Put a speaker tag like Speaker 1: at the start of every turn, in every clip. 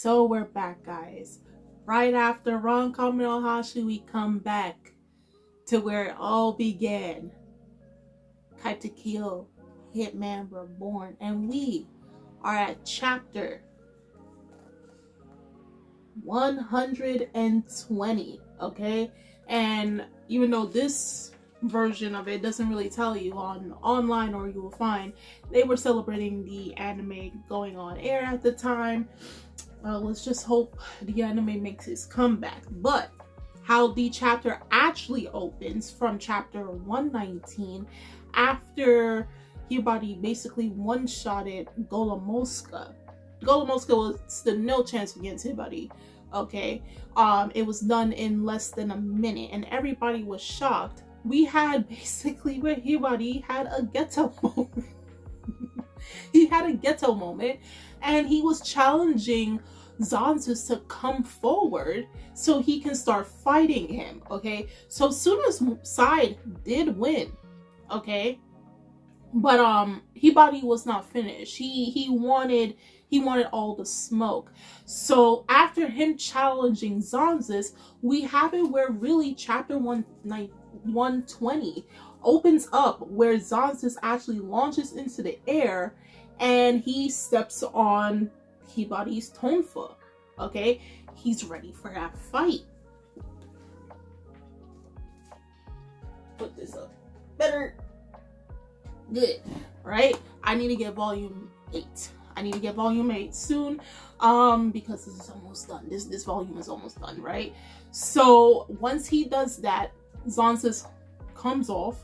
Speaker 1: So we're back, guys. Right after Ron-Kame no Hashi, we come back to where it all began. Katekyo Hitman REBORN. And we are at chapter 120, okay? And even though this version of it doesn't really tell you on online, or you will find they were celebrating the anime going on air at the time. Well, let's just hope the anime makes its comeback. But how the chapter actually opens from chapter 119, after Hibari basically one-shotted Golomoska. Golomoska was the no chance against Hibari. Okay, it was done in less than a minute, and everybody was shocked. We had basically where Hibari had a ghetto moment. He had a ghetto moment, and he was challenging Zanzus to come forward so he can start fighting him. Okay, so Tsuna's side did win. Okay, but Hibari was not finished. He wanted all the smoke. So after him challenging Zanzus, we have it where really chapter 120 opens up, where Zanzus actually launches into the air and he steps on Hibari's tonfa. Okay, he's ready for that fight. Put this up better. Good. Right, I need to get volume 8. I need to get volume 8 soon, because this is almost done. This volume is almost done, right? So once he does that, Zanzus comes off,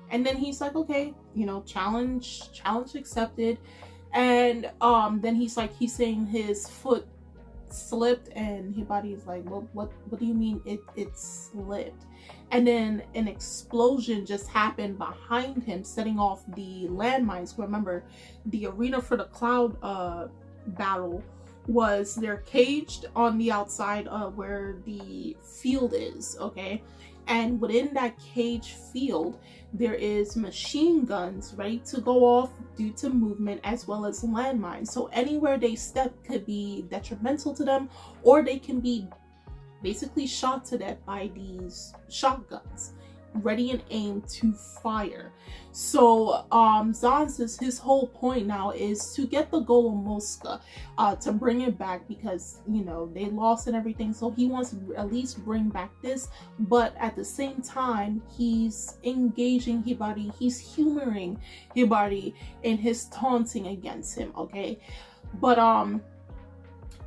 Speaker 1: and then he's like, okay, you know, challenge accepted. And then he's saying his foot slipped, and Hibari is like, well, what do you mean it slipped? And then an explosion just happened behind him, setting off the landmines. Remember, the arena for the cloud battle was, they're caged on the outside where the field is, okay? And within that cage field, there is machine guns ready to go off due to movement, as well as landmines. So anywhere they step could be detrimental to them, or they can be basically shot to death by these shotguns, ready and aimed to fire. So Zanzus, his whole point now is to get the Golomoska, to bring it back, because, you know, they lost and everything. So he wants to at least bring back this, but at the same time, he's engaging Hibari, he's humoring Hibari in his taunting against him, okay? But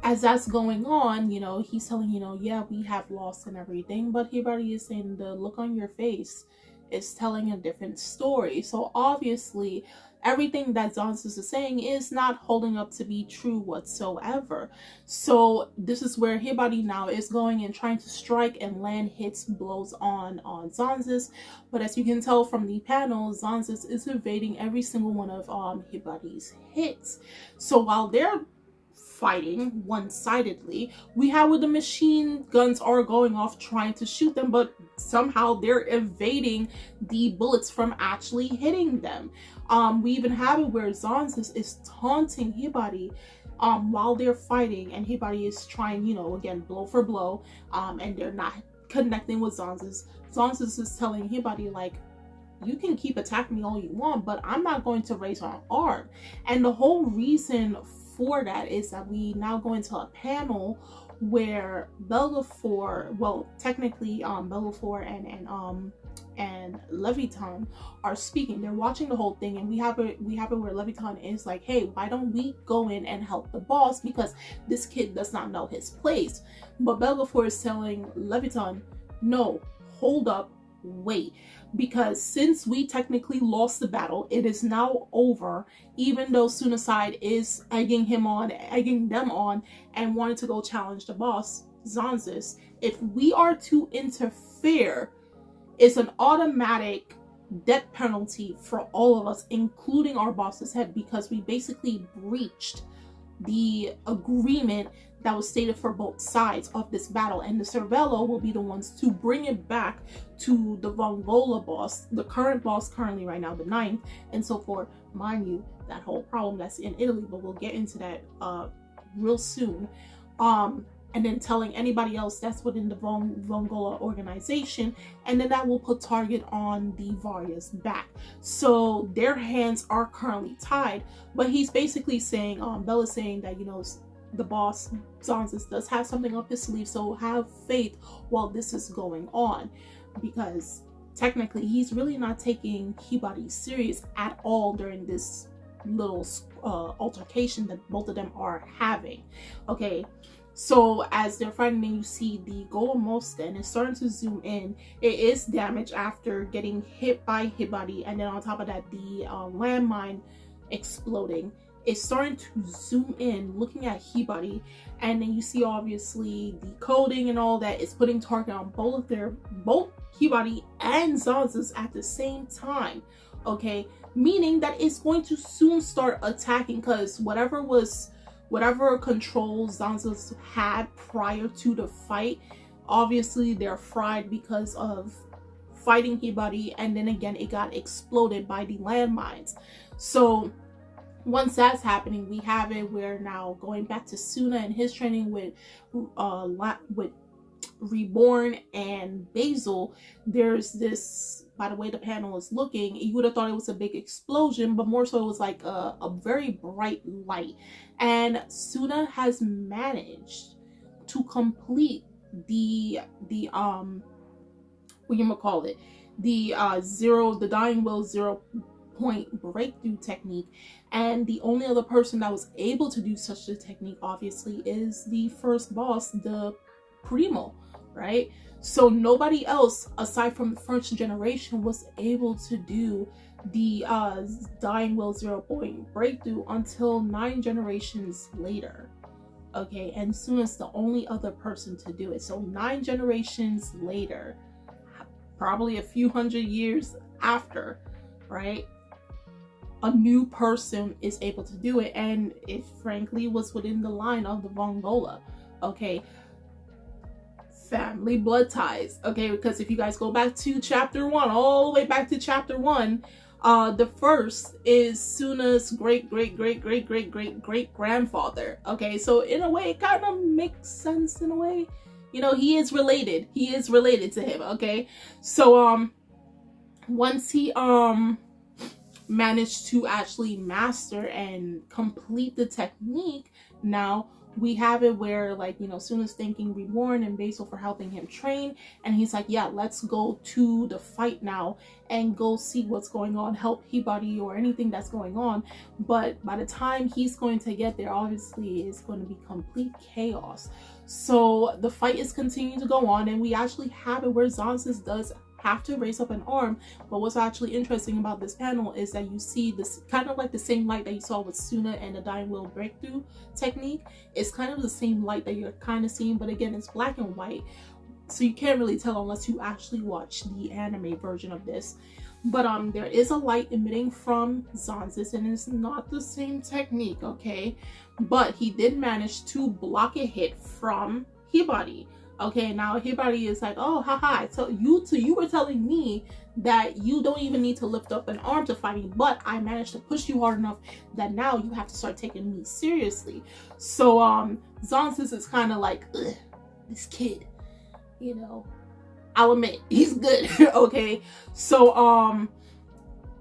Speaker 1: as that's going on, you know, he's telling, you know, yeah, we have lost and everything, but Hibari is saying the look on your face is telling a different story. So obviously everything that Zanzus is saying is not holding up to be true whatsoever. So this is where Hibari now is going and trying to strike and land hits, blows on Zanzus. But as you can tell from the panel, Zanzus is evading every single one of Hibari's hits. So while they're fighting one-sidedly, we have where the machine guns are going off trying to shoot them, but somehow they're evading the bullets from actually hitting them. We even have it where Zanzus is taunting Hibari while they're fighting, and Hibari is trying, you know, again, blow for blow, and they're not connecting with Zanzus. Zanzus is telling Hibari, like, you can keep attacking me all you want, but I'm not going to raise my arm. And the whole reason for that is that we now go into a panel where Belgafor, well, technically Belgafor and Leviton are speaking. They're watching the whole thing, and we have it where Leviton is like, hey, why don't we go in and help the boss, because this kid does not know his place. But Belgafor is telling Leviton, no, hold up, wait, because since we technically lost the battle, it is now over, even though Tsuna's side is egging them on and wanted to go challenge the boss, Zanzus. If we are to interfere, it's an automatic death penalty for all of us, including our boss's head, because we basically breached the agreement that was stated for both sides of this battle, and the Cervello will be the ones to bring it back to the Vongola boss, the current boss currently right now, the 9th, and so forth. Mind you, that whole problem that's in Italy, but we'll get into that real soon. and then telling anybody else that's within the Vongola organization, and then that will put target on the Varya's back. So their hands are currently tied, but he's basically saying, Bella's saying that, you know, the boss, Zanzas, does have something up his sleeve, so have faith while this is going on, because technically he's really not taking Hibari serious at all during this little altercation that both of them are having. Okay, so as they're fighting, you see the Golomoska, and it's starting to zoom in. It is damaged after getting hit by Hibari, and then on top of that, the landmine exploding. It's starting to zoom in, looking at Hibari, and then you see obviously the coding and all that is putting target on both Hibari and Zanzas at the same time. Okay, meaning that it's going to soon start attacking, because whatever controls Zanzas had prior to the fight, obviously they're fried because of fighting Hibari, and then again it got exploded by the landmines. So once that's happening, we have it where now going back to Tsuna and his training with Reborn and Basil, there's this, by the way the panel is looking, you would have thought it was a big explosion, but more so it was like a very bright light, and Tsuna has managed to complete the dying will 0-point breakthrough technique. And the only other person that was able to do such a technique obviously is the first boss, the Primo, right? So nobody else aside from the first generation was able to do the dying will 0-point breakthrough until 9 generations later. Okay, and Tsuna's the only other person to do it. So 9 generations later, probably a few hundred years after, right, a new person is able to do it, and it frankly was within the line of the Vongola. Okay, family blood ties. Okay, because if you guys go back to chapter 1, all the way back to chapter 1, the first is Tsuna's great grandfather. Okay, so in a way it kind of makes sense in a way, you know, he is related to him. Okay, so once he managed to actually master and complete the technique, now we have it where, like, you know, Tsuna's thanking Reborn and Basil for helping him train, and he's like, yeah, let's go to the fight now and go see what's going on, help Hibari or anything that's going on. But by the time he's going to get there, obviously it's going to be complete chaos. So the fight is continuing to go on, and we actually have it where Zanzas does have to raise up an arm. But what's actually interesting about this panel is that you see this kind of like the same light that you saw with Tsuna and the dying will breakthrough technique. It's kind of the same light that you're kind of seeing, but again, it's black and white, so you can't really tell unless you actually watch the anime version of this. But there is a light emitting from Zanzas, and it's not the same technique, okay? But he did manage to block a hit from Hibari. Okay, now Hibari is like, oh, haha, so you were telling me that you don't even need to lift up an arm to fight me, but I managed to push you hard enough that now you have to start taking me seriously. So Zanzas is kind of like, ugh, this kid, you know, I'll admit he's good. Okay, so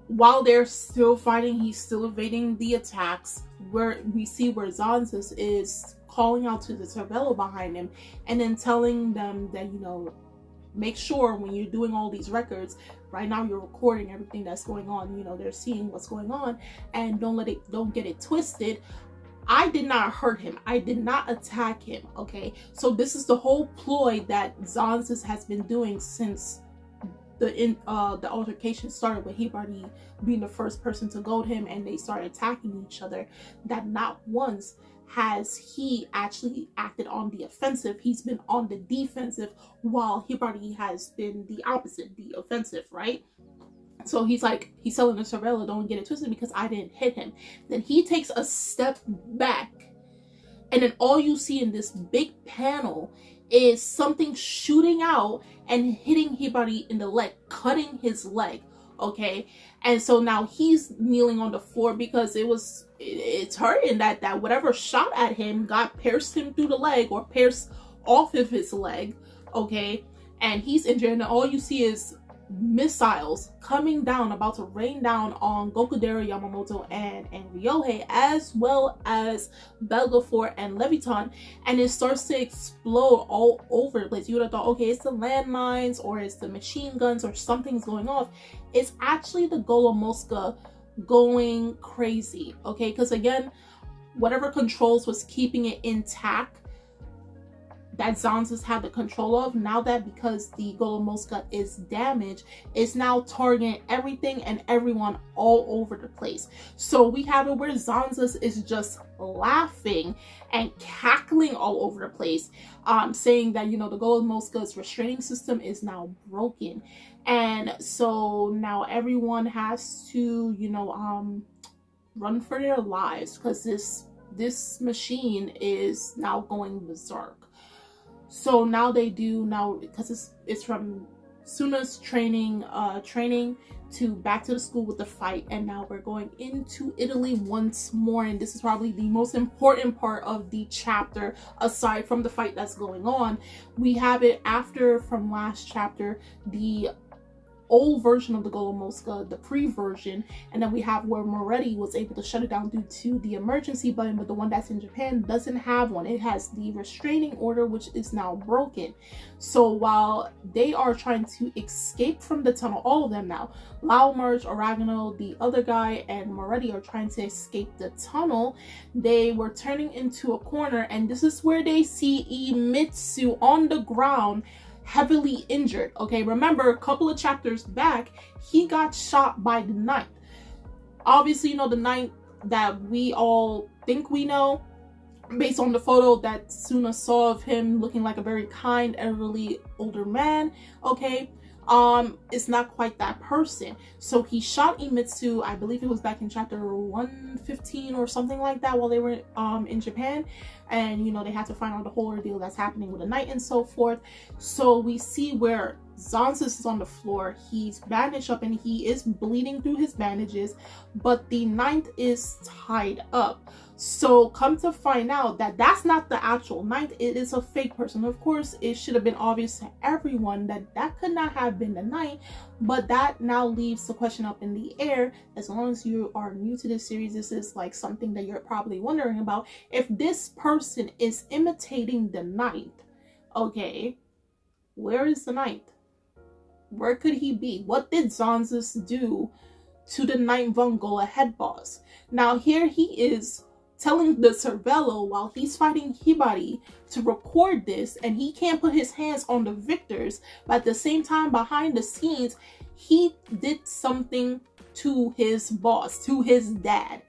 Speaker 1: while they're still fighting, he's still evading the attacks, where we see where Zanzas is calling out to the Cervello behind him, and then telling them that, you know, make sure when you're doing all these records, right now you're recording everything that's going on, you know, they're seeing what's going on, and don't get it twisted. I did not hurt him, I did not attack him. Okay, so this is the whole ploy that Zanzas has been doing since the altercation started, with Hibari being the first person to goad him and they started attacking each other, that not once has he actually acted on the offensive. He's been on the defensive, while Hibari has been the opposite, the offensive, right? So he's like, he's telling the Cervello, don't get it twisted because I didn't hit him. Then he takes a step back, and then all you see in this big panel is something shooting out and hitting Hibari in the leg, cutting his leg. Okay, and so now he's kneeling on the floor because it was it's hurting, that whatever shot at him got pierced him through the leg, or pierced off of his leg, okay? And he's injured, and all you see is missiles coming down, about to rain down on Gokudera, Yamamoto, and Ryohei, as well as Belgafor and Leviton, and it starts to explode all over the place. You would have thought, okay, it's the landmines, or it's the machine guns, or something's going off. It's actually the Golomoska going crazy, okay? Because again, whatever controls was keeping it intact, that Zanzas had the control of, now that because the Golomoska is damaged, it's now targeting everything and everyone all over the place. So we have it where Zanzas is just laughing and cackling all over the place, saying that, you know, the Golomoska's restraining system is now broken. And so now everyone has to, you know, run for their lives, because this machine is now going berserk. So now they do, because it's from Tsuna's training to back to the school with the fight, and now we're going into Italy once more, and this is probably the most important part of the chapter aside from the fight that's going on. We have it after, from last chapter, the old version of the Golomoska, the pre-version, and then we have where Moretti was able to shut it down due to the emergency button, but the one that's in Japan doesn't have one. It has the restraining order, which is now broken. So while they are trying to escape from the tunnel, all of them now, Lao, Merge, Oregano, the other guy, and Moretti are trying to escape the tunnel, they were turning into a corner, and this is where they see Imitsu on the ground, heavily injured. Okay, remember a couple of chapters back, he got shot by the Ninth. Obviously, you know, the Ninth that we all think we know, based on the photo that Tsuna saw of him looking like a very kind, elderly, older man, okay? It's not quite that person. So he shot Imitsu, I believe it was back in chapter 115 or something like that, while they were in Japan, and you know, they had to find out the whole ordeal that's happening with the Knight and so forth. So we see where Zanzas is on the floor, he's bandaged up and he is bleeding through his bandages, but the Ninth is tied up. So come to find out that that's not the actual Ninth, it is a fake person. Of course, it should have been obvious to everyone that that could not have been the Ninth, but that now leaves the question up in the air. As long as you are new to this series, this is like something that you're probably wondering about. If this person is imitating the Ninth, okay, where is the Ninth? Where could he be? What did Zanzas do to the Ninth Vongola head boss? Now here he is telling the Cervello while he's fighting Hibari to record this, and he can't put his hands on the victors, but at the same time behind the scenes he did something to his boss, to his dad.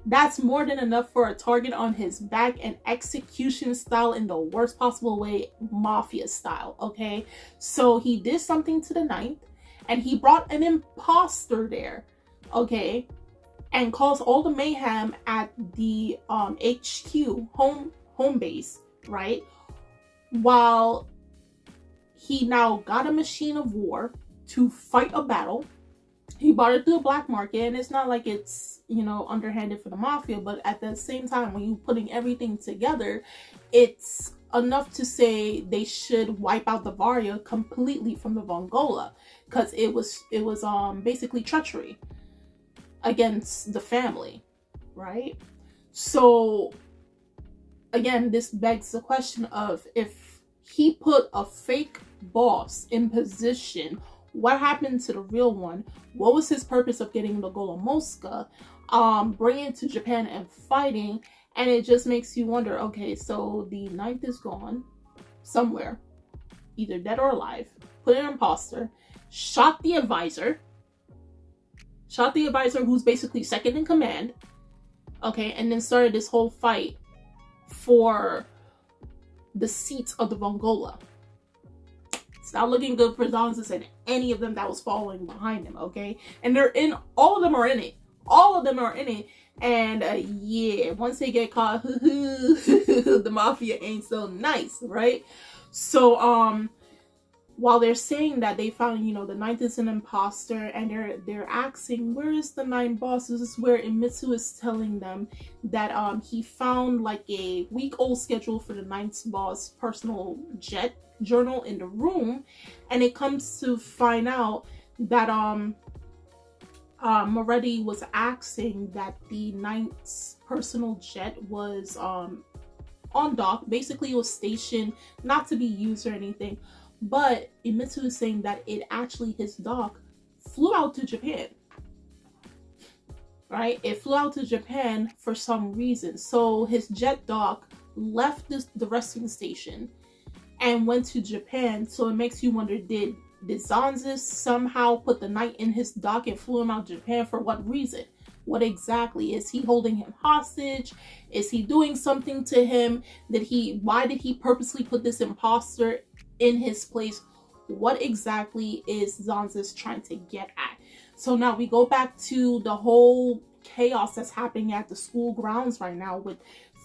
Speaker 1: That's more than enough for a target on his back, and execution style in the worst possible way, mafia style, okay? So he did something to the Ninth, and he brought an imposter there, okay? And caused all the mayhem at the HQ, home base, right? While he now got a machine of war to fight a battle. He bought it through the black market, and it's not like it's, you know, underhanded for the mafia, but at the same time, when you're putting everything together, it's enough to say they should wipe out the Varia completely from the Vongola, because it was basically treachery against the family, right? So again, this begs the question of, if he put a fake boss in position, what happened to the real one? What was his purpose of getting the Golomoska, bringing it to Japan and fighting? And it just makes you wonder, okay, so the Ninth is gone somewhere, either dead or alive, put an imposter, shot the advisor who's basically second in command, okay, and then started this whole fight for the seats of the Vongola. It's not looking good for Zanzas and any of them that was following behind him, okay? And all of them are in it. All of them are in it. And yeah, once they get caught, the mafia ain't so nice, right? So while they're saying that they found, you know, the ninth is an imposter, and they're asking, where is the ninth boss? This is where Imitsu is telling them that he found like a week-old schedule for the ninth boss personal jet journal in the room, and it comes to find out that Moretti was asking that the ninth's personal jet was on dock. Basically, it was stationed not to be used or anything. But Imitsu is saying that it actually, his dock flew out to Japan, right? It flew out to Japan for some reason. So his jet dock left the resting station and went to Japan. So it makes you wonder, did Zanzi's somehow put the knight in his dock and flew him out to Japan? For what reason? What exactly? Is he holding him hostage? Is he doing something to him? Why did he purposely put this imposter in his place? What exactly is Zanzi's trying to get at? So now we go back to the whole chaos that's happening at the school grounds right now, with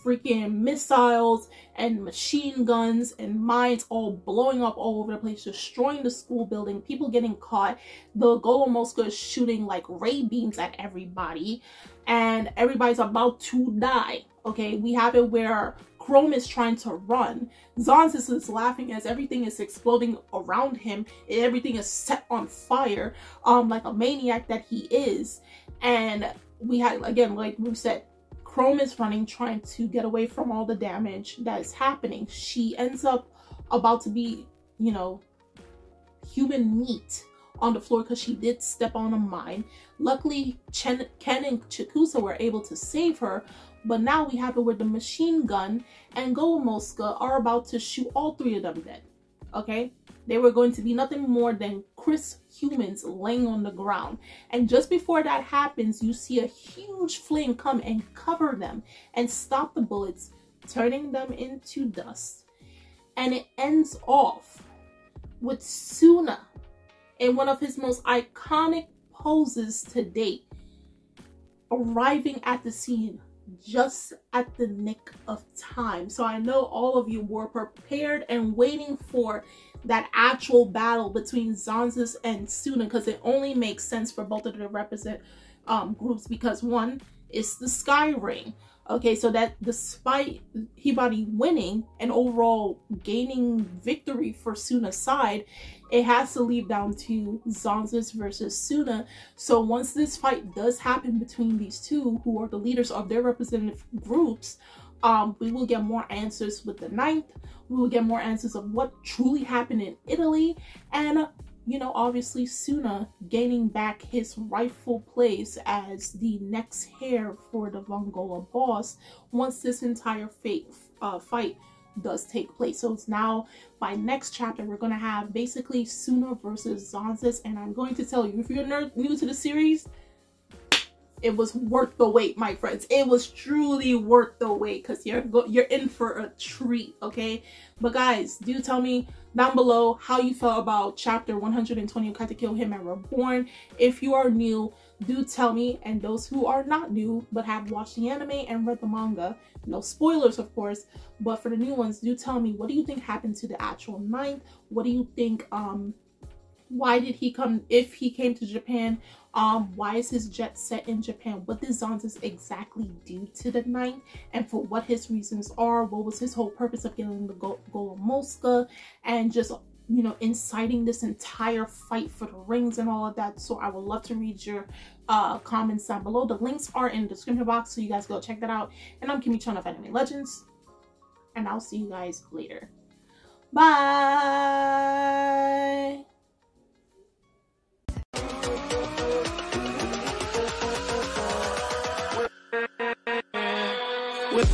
Speaker 1: freaking missiles and machine guns and mines all blowing up all over the place, destroying the school building, people getting caught. The Golem Mosca is shooting like ray beams at everybody, and everybody's about to die. Okay, we have it where Chrome is trying to run. Zanzi's is laughing as everything is exploding around him. Everything is set on fire, like a maniac that he is. And we had, again, like we said, Chrome is running, trying to get away from all the damage that is happening. She ends up about to be, you know, human meat on the floor because she did step on a mine. Luckily, Ken and Chikusa were able to save her, but now we have it where the machine gun and Golem Mosca are about to shoot all three of them dead. Okay? They were going to be nothing more than crisp humans laying on the ground. And just before that happens, you see a huge flame come and cover them and stop the bullets, turning them into dust. And it ends off with Tsuna in one of his most iconic poses to date, arriving at the scene just at the nick of time. So I know all of you were prepared and waiting for that actual battle between Zanzi's and Tsuna, because it only makes sense for both of the represent groups, because one is the Sky Ring. Okay, so that despite Hibari winning and overall gaining victory for Tsuna's side, it has to lead down to Zanzi's versus Tsuna. So once this fight does happen between these two, who are the leaders of their representative groups, we will get more answers with the ninth. We will get more answers of what truly happened in Italy, and you know, obviously Tsuna gaining back his rightful place as the next heir for the Vongola boss once this entire fight does take place. So it's now, by next chapter, we're going to have basically Tsuna versus Zanzi's, and I'm going to tell you, if you're new to the series, it was worth the wait, my friends. It was truly worth the wait, because you're in for a treat, okay? But guys, do tell me down below how you felt about chapter 120 of Katekyo Hitman REBORN. If you are new, do tell me, and those who are not new but have watched the anime and read the manga, no spoilers of course, but for the new ones, do tell me, what do you think happened to the actual ninth? What do you think, why did he come, if he came to Japan? Why is his jet set in Japan? What did Zanzi's exactly do to the ninth, and for what his reasons are? What was his whole purpose of getting the Golem Mosca, and just, you know, inciting this entire fight for the rings and all of that? So I would love to read your comments down below. The links are in the description box, so you guys go check that out. And I'm Kimmy Chan of Anime Legends, and I'll see you guys later. Bye. With